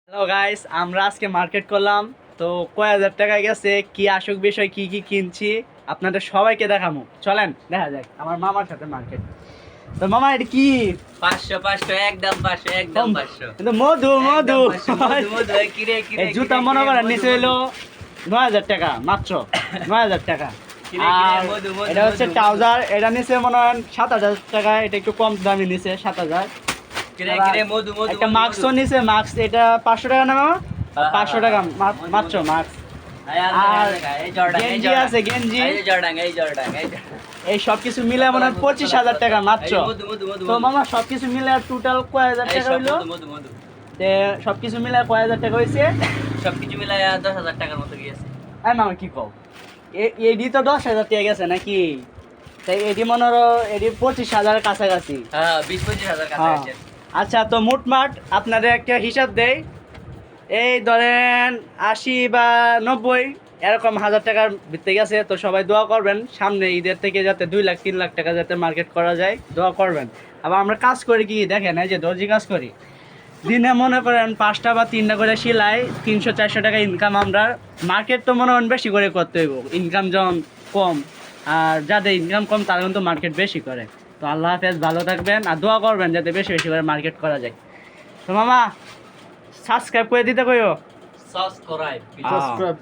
Hello guys, আমরা আজকে market করলাম। তো কয় হাজার টাকা গেছে, কি আসুক বিষয়, কি কি কিনছি আপনাদের সবাইকে দেখাবো। চলেন দেখা যাক আমার মামার সাথে মার্কেট। তো মামা এটা কি? 500 একদম 500 একদম 500 কিন্তু মধু মধু মধু কিরে কিরে এই জুতা মনে করেন নিচে হইলো 9,000 টাকা, মাত্র 9,000 টাকা। আর এটা হচ্ছে ট্রাউজার, এটা নিচে মনে হয় 7,000 টাকা, এটা একটু কম দামি নিচে 7,000। কিরে কিরে মধু মধু একটা মাস্কও নিচে, মাস্ক এটা 500 টাকা না মামা? 500 টাকা মাত্র মাস্ক। আর গেঞ্জি আছে, গেঞ্জি এই সবকিছু মিলে মনে হয় 25,000 টাকা মাত্র। তো মামা সবকিছু মিলে টোটাল কয় হাজার টাকা হইলো? সবকিছু মিলে কয় হাজার টাকা হয়েছে? সবকিছু মিলাই 10,000 টাকার মতো গিয়েছে। হ্যাঁ মামা কি কও, এডি তো 10,000 টাকা গেছে নাকি? তাই এডি মনে হলো এডি 25,000 কাছাকাছি। হ্যাঁ 20-25,000 কাছে আছে। আচ্ছা, তো মোটমাট আপনাদের একটা হিসাব দেই, এই ধরেন 80 বা 90 এরকম হাজার টাকার ভিতরে গেছে। তো সবাই দোয়া করবেন সামনে ঈদের থেকে যাতে 2 লাখ 3 লাখ টাকা যাতে মার্কেট করা যায়, দোয়া করবেন। আবার আমরা কাজ করি কি দেখেন, এই যে দর্জি কাজ করি, দিনে মনে করেন 5টা বা 3টা করে সেলাই, 300-400 টাকা ইনকাম। আমরা মার্কেট তো মনে করেন বেশি করে করতে হইব, ইনকাম যখন কম। আর যাদের ইনকাম কম তারা কিন্তু মার্কেট বেশি করে। তো আল্লাহ হাফেজ, ভালো থাকবেন আর দোয়া করবেন যাতে বেশি বেশি করে মার্কেট করা যায়। তো মামা সাবস্ক্রাইব করে দিতে কইও। Subscribe subscribe